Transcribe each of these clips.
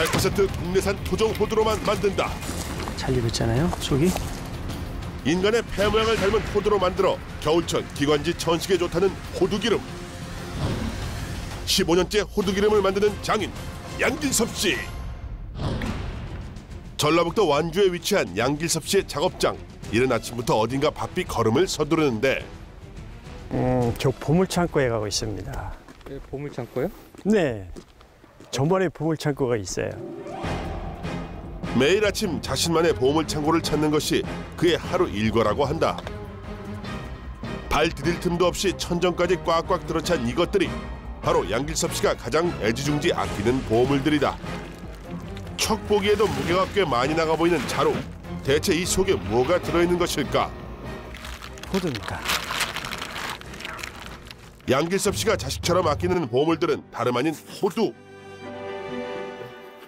100% 국내산 토종 호두로만 만든다. 잘 익었잖아요, 속이. 인간의 폐 모양을 닮은 호두로 만들어 겨울철 기관지 천식에 좋다는 호두기름. 15년째 호두기름을 만드는 장인 양길섭 씨. 전라북도 완주에 위치한 양길섭 씨의 작업장. 이른 아침부터 어딘가 바삐 걸음을 서두르는데 저 보물창고에 가고 있습니다. 보물창고요? 네, 전번에 보물창고가 있어요. 매일 아침 자신만의 보물창고를 찾는 것이 그의 하루 일과라고 한다. 발 디딜 틈도 없이 천정까지 꽉꽉 들어찬 이것들이 바로 양길섭 씨가 가장 애지중지 아끼는 보물들이다. 척 보기에도 무게가 꽤 많이 나가 보이는 자루. 대체 이 속에 뭐가 들어있는 것일까? 호두입니다. 양길섭 씨가 자식처럼 아끼는 보물들은 다름 아닌 호두.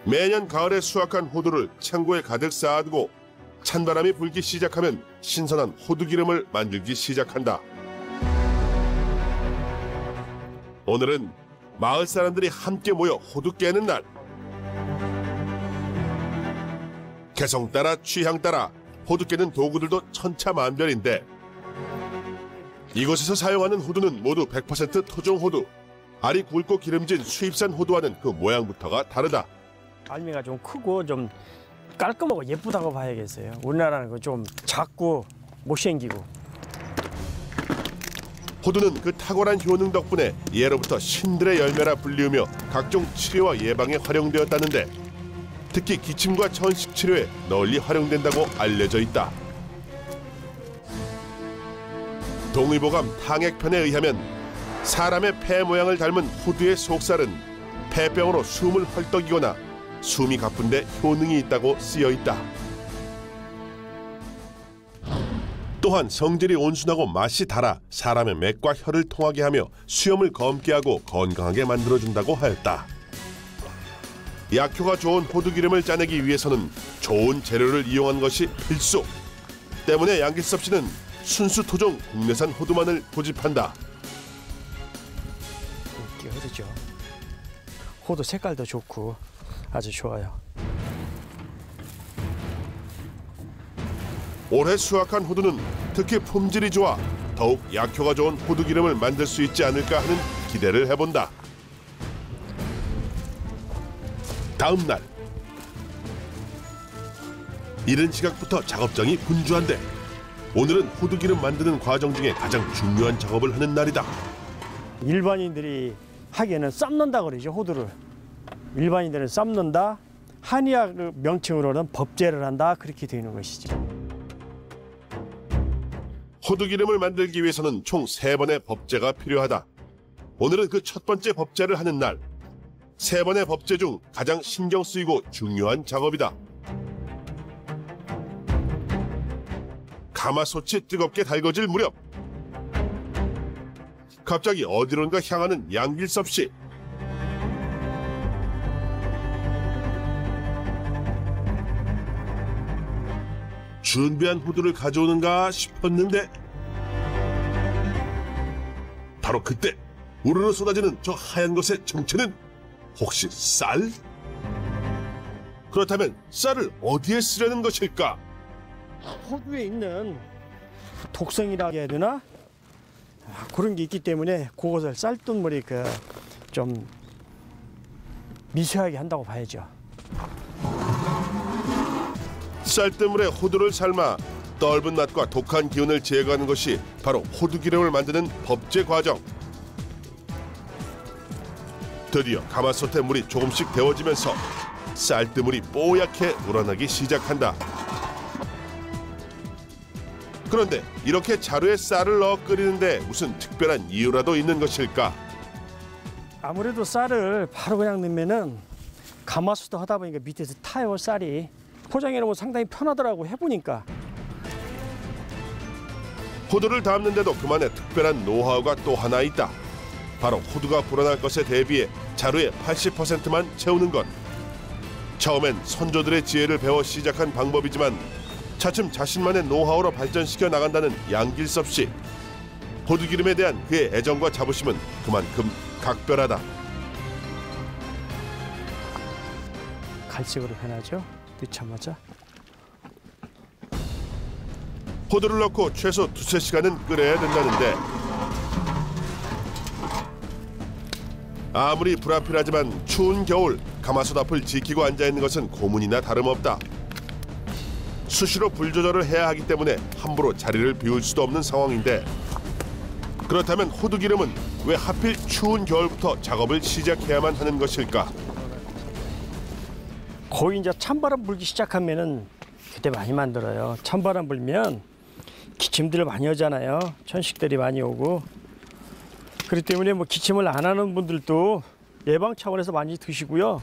매년 가을에 수확한 호두를 창고에 가득 쌓아두고 찬바람이 불기 시작하면 신선한 호두기름을 만들기 시작한다. 오늘은 마을 사람들이 함께 모여 호두 깨는 날. 개성 따라 취향 따라 호두 깨는 도구들도 천차만별인데 이곳에서 사용하는 호두는 모두 100% 토종 호두. 알이 굵고 기름진 수입산 호두와는 그 모양부터가 다르다. 알미가 좀 크고 좀 깔끔하고 예쁘다고 봐야겠어요. 우리나라는 그 좀 작고 못생기고. 호두는 그 탁월한 효능 덕분에 예로부터 신들의 열매라 불리우며 각종 치료와 예방에 활용되었다는데 특히 기침과 천식 치료에 널리 활용된다고 알려져 있다. 동의보감 탕액편에 의하면 사람의 폐 모양을 닮은 호두의 속살은 폐병으로 숨을 헐떡이거나 숨이 가쁜데 효능이 있다고 쓰여 있다. 또한 성질이 온순하고 맛이 달아 사람의 맥과 혀를 통하게 하며 수염을 검게 하고 건강하게 만들어준다고 하였다. 약효가 좋은 호두기름을 짜내기 위해서는 좋은 재료를 이용한 것이 필수. 때문에 양길섭 씨는 순수 토종 국내산 호두만을 고집한다. 인기 호두죠. 호두 색깔도 좋고 아주 좋아요. 올해 수확한 호두는 특히 품질이 좋아 더욱 약효가 좋은 호두기름을 만들 수 있지 않을까 하는 기대를 해본다. 다음 날 이른 시각부터 작업장이 분주한데 오늘은 호두기름 만드는 과정 중에 가장 중요한 작업을 하는 날이다. 일반인들이 하기에는 삶는다 그러죠, 호두를. 일반인들은 삶는다, 한의학 명칭으로는 법제를 한다, 그렇게 되는 것이죠. 호두기름을 만들기 위해서는 총 3번의 법제가 필요하다. 오늘은 그 첫 번째 법제를 하는 날. 3번의 법제 중 가장 신경 쓰이고 중요한 작업이다. 가마솥이 뜨겁게 달궈질 무렵 갑자기 어디론가 향하는 양길섭 씨. 준비한 호두를 가져오는가 싶었는데 바로 그때 우르르 쏟아지는 저 하얀 것의 정체는 혹시 쌀? 그렇다면 쌀을 어디에 쓰려는 것일까? 호두에 있는 독성이라 해야 되나? 그런 게 있기 때문에 그것을 쌀뜨물이 좀 미세하게 한다고 봐야죠. 쌀뜨물에 호두를 삶아 떫은 낫과 독한 기운을 제거하는 것이 바로 호두기름을 만드는 법제 과정. 드디어 가마솥에 물이 조금씩 데워지면서 쌀뜨물이 뽀얗게 우러나기 시작한다. 그런데 이렇게 자루에 쌀을 넣어 끓이는데 무슨 특별한 이유라도 있는 것일까? 아무래도 쌀을 바로 그냥 넣으면은 가마솥도 하다 보니까 밑에서 타요, 쌀이. 포장해 놓으면 상당히 편하더라고, 해보니까. 호두를 담는데도 그만의 특별한 노하우가 또 하나 있다. 바로 호두가 불어날 것에 대비해 자루의 80%만 채우는 것. 처음엔 선조들의 지혜를 배워 시작한 방법이지만 차츰 자신만의 노하우로 발전시켜 나간다는 양길섭 씨. 호두기름에 대한 그의 애정과 자부심은 그만큼 각별하다. 갈색으로 변하죠. 넣자마자. 호두를 넣고 최소 2~3시간은 끓여야 된다는데 아무리 불합리하지만 추운 겨울 가마솥 앞을 지키고 앉아있는 것은 고문이나 다름없다. 수시로 불 조절을 해야 하기 때문에 함부로 자리를 비울 수도 없는 상황인데 그렇다면 호두기름은 왜 하필 추운 겨울부터 작업을 시작해야만 하는 것일까? 거의 이제 찬바람 불기 시작하면은 그때 많이 만들어요. 찬바람 불면 기침들 많이 오잖아요. 천식들이 많이 오고. 그렇기 때문에 뭐 기침을 안 하는 분들도 예방 차원에서 많이 드시고요.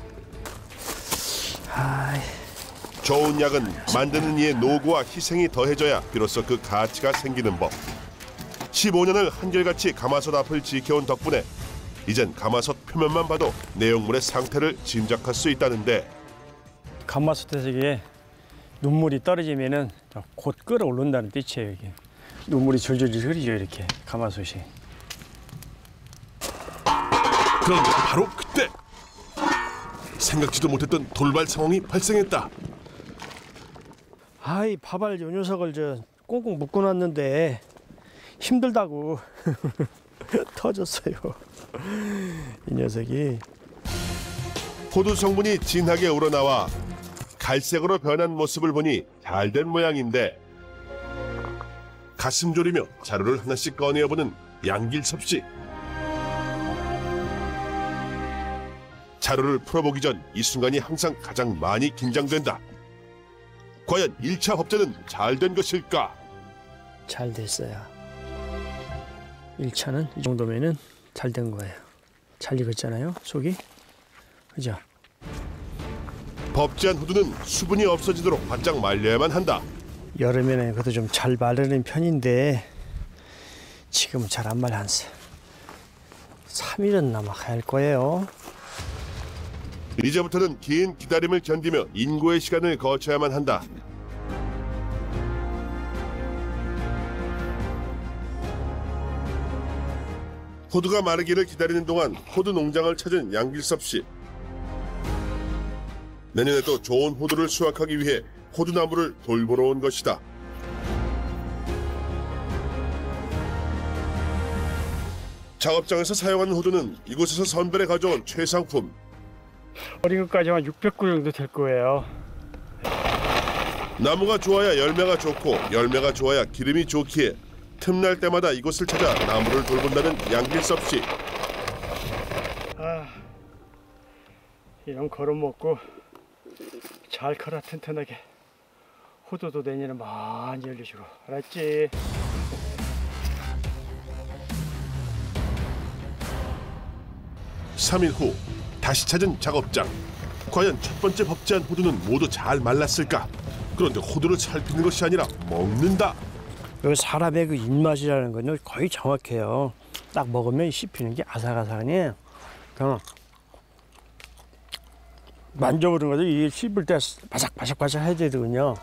좋은 약은 만드는 이의 노고와 희생이 더해져야 비로소 그 가치가 생기는 법. 15년을 한결같이 가마솥 앞을 지켜온 덕분에 이젠 가마솥 표면만 봐도 내용물의 상태를 짐작할 수 있다는데 가마솥에서 이게 눈물이 떨어지면은 곧 끓어오른다는 뜻이에요. 이게 눈물이 줄줄줄 흐르죠. 이렇게 가마솥이. 그런데 바로 그때 생각지도 못했던 돌발 상황이 발생했다. 아이 밥알 요 녀석을 저 꽁꽁 묶어놨는데 힘들다고 터졌어요. 이 녀석이. 호두 성분이 진하게 우러나와 갈색으로 변한 모습을 보니 잘 된 모양인데 가슴 졸이며 자루를 하나씩 꺼내어보는 양길섭 씨. 자루를 풀어보기 전 이 순간이 항상 가장 많이 긴장된다. 과연 1차 법제는 잘 된 것일까? 잘 됐어요. 1차는 이 정도면은 잘 된 거예요. 잘 익었잖아요, 속이. 그죠? 법제한 호두는 수분이 없어지도록 바짝 말려야만 한다. 여름에는 그래도 좀 잘 마르는 편인데 지금은 잘 안 말랐어. 3일은 남아가야 할 거예요. 이제부터는 긴 기다림을 견디며 인고의 시간을 거쳐야만 한다. 호두가 마르기를 기다리는 동안 호두 농장을 찾은 양길섭 씨. 내년에도 좋은 호두를 수확하기 위해 호두나무를 돌보러 온 것이다. 작업장에서 사용하는 호두는 이곳에서 선별해 가져온 최상품. 어린 것까지만 600구 정도 될 거예요. 나무가 좋아야 열매가 좋고 열매가 좋아야 기름이 좋기에 틈날 때마다 이곳을 찾아 나무를 돌본다는 양길섭 씨. 이런 걸음 먹고 잘 커라 튼튼하게. 호두도 내년에 많이 열리시고. 알았지? (3일) 후 다시 찾은 작업장. 과연 첫 번째 법제한 호두는 모두 잘 말랐을까? 그런데 호두를 살피는 것이 아니라 먹는다. 그 사람의 그 입맛이라는 건 거의 정확해요. 딱 먹으면 씹히는 게 아삭아삭하니 그냥 만져보는 거죠. 이게 씹을 때 바삭바삭바삭 해야 되거든요.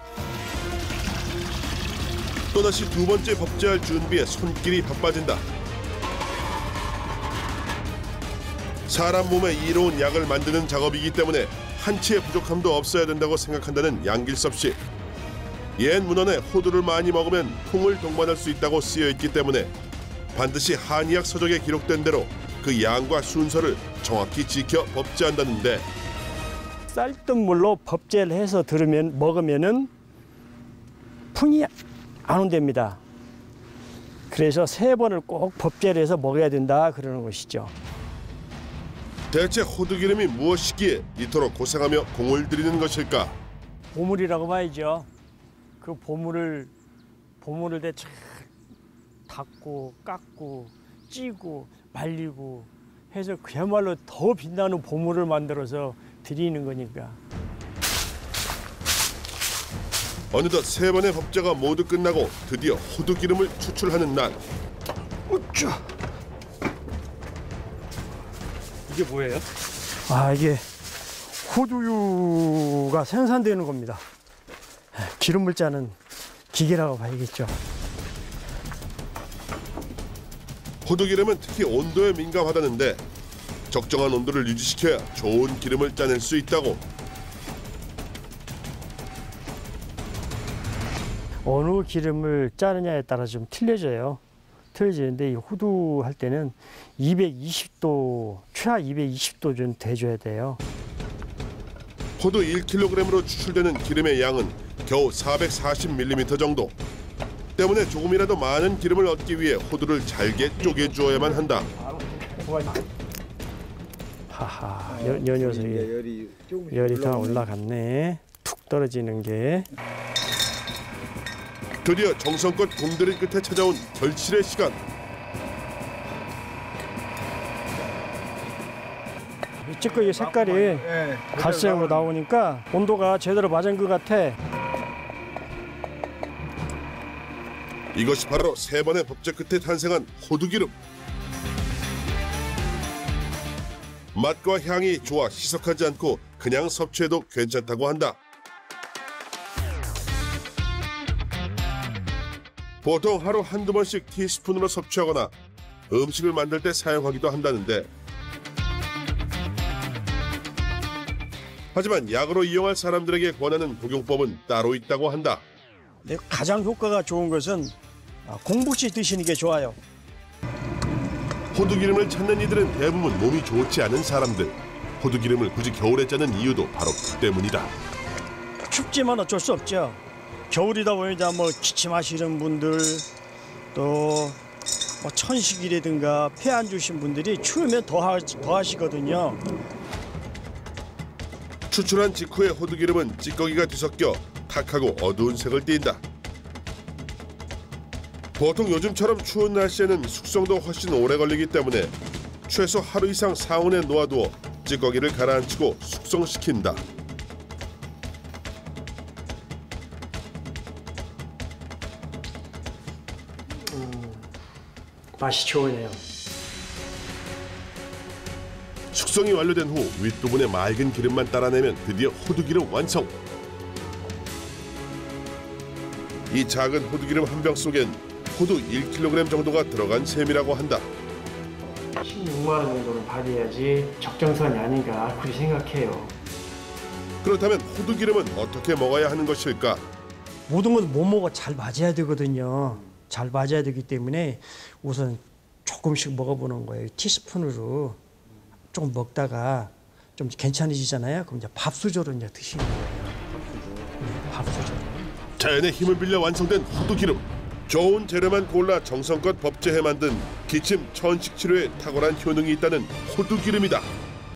또다시 두 번째 법제할 준비에 손길이 바빠진다. 사람 몸에 이로운 약을 만드는 작업이기 때문에 한치의 부족함도 없어야 된다고 생각한다는 양길섭 씨. 옛 문헌에 호두를 많이 먹으면 풍을 동반할 수 있다고 쓰여 있기 때문에 반드시 한의학 서적에 기록된 대로 그 양과 순서를 정확히 지켜 법제한다는데 쌀뜨물로 법제를 해서 먹으면은 풍이 안 온답니다. 그래서 3번을 꼭 법제를 해서 먹어야 된다 그러는 것이죠. 대체 호두기름이 무엇이기에 이토록 고생하며 공을 들이는 것일까? 보물이라고 봐야죠. 그 보물을 잘 닦고 깎고 찌고 말리고 해서 그야말로 더 빛나는 보물을 만들어서 드리는 거니까. 어느덧 3번의 법제가 모두 끝나고 드디어 호두기름을 추출하는 날. 우쭈. 이게 뭐예요? 이게 호두유가 생산되는 겁니다. 기름을 짜는 기계라고 봐야겠죠. 호두기름은 특히 온도에 민감하다는데 적정한 온도를 유지시켜야 좋은 기름을 짜낼 수 있다고. 어느 기름을 짜느냐에 따라 좀 틀려져요. 틀려지는데 이 호두 할 때는 220도, 최하 220도 좀 돼줘야 돼요. 호두 1kg으로 추출되는 기름의 양은 겨우 440ml 정도. 때문에 조금이라도 많은 기름을 얻기 위해 호두를 잘게 쪼개주어야만 한다. 하하, 요 녀석이 열이 다 올라갔네. 툭 떨어지는 게. 드디어 정성껏 공들인 끝에 찾아온 절실의 시간. 이 찌꺼기 색깔이 갈색으로 나오니까 온도가 제대로 맞은 것 같아. 이것이 바로 세 번의 법제 끝에 탄생한 호두기름. 맛과 향이 좋아 희석하지 않고 그냥 섭취해도 괜찮다고 한다. 보통 하루 한두 번씩 티스푼으로 섭취하거나 음식을 만들 때 사용하기도 한다는데, 하지만 약으로 이용할 사람들에게 권하는 복용법은 따로 있다고 한다. 근데 가장 효과가 좋은 것은 공복시 드시는 게 좋아요. 호두기름을 찾는 이들은 대부분 몸이 좋지 않은 사람들. 호두기름을 굳이 겨울에 짜는 이유도 바로 그 때문이다. 춥지만 어쩔 수 없죠. 겨울이다 보면 이제 뭐 기침하시는 분들, 또 뭐 천식이라든가 폐 안 좋으신 분들이 추우면 더 하시거든요. 추출한 직후의 호두기름은 찌꺼기가 뒤섞여 탁하고 어두운 색을 띈다. 보통 요즘처럼 추운 날씨에는 숙성도 훨씬 오래 걸리기 때문에 최소 하루 이상 상온에 놓아두어 찌꺼기를 가라앉히고 숙성시킨다. 맛이 좋으네요. 숙성이 완료된 후 윗부분의 맑은 기름만 따라내면 드디어 호두기름 완성. 이 작은 호두기름 한 병 속엔 호두 1kg 정도가 들어간 셈이라고 한다. 16만 원 정도는 받아야지 적정선이 아닌가 그렇게 생각해요. 그렇다면 호두기름은 어떻게 먹어야 하는 것일까? 모든 건 못 먹어 잘 맞아야 되거든요. 잘 맞아야 되기 때문에 우선 조금씩 먹어보는 거예요. 티스푼으로 조금 먹다가 좀 괜찮아지잖아요. 그럼 이제 밥수저로 이제 드시는 거예요. 네, 밥수저로. 자연의 힘을 빌려 완성된 호두기름. 좋은 재료만 골라 정성껏 법제해 만든 기침, 천식 치료에 탁월한 효능이 있다는 호두기름이다.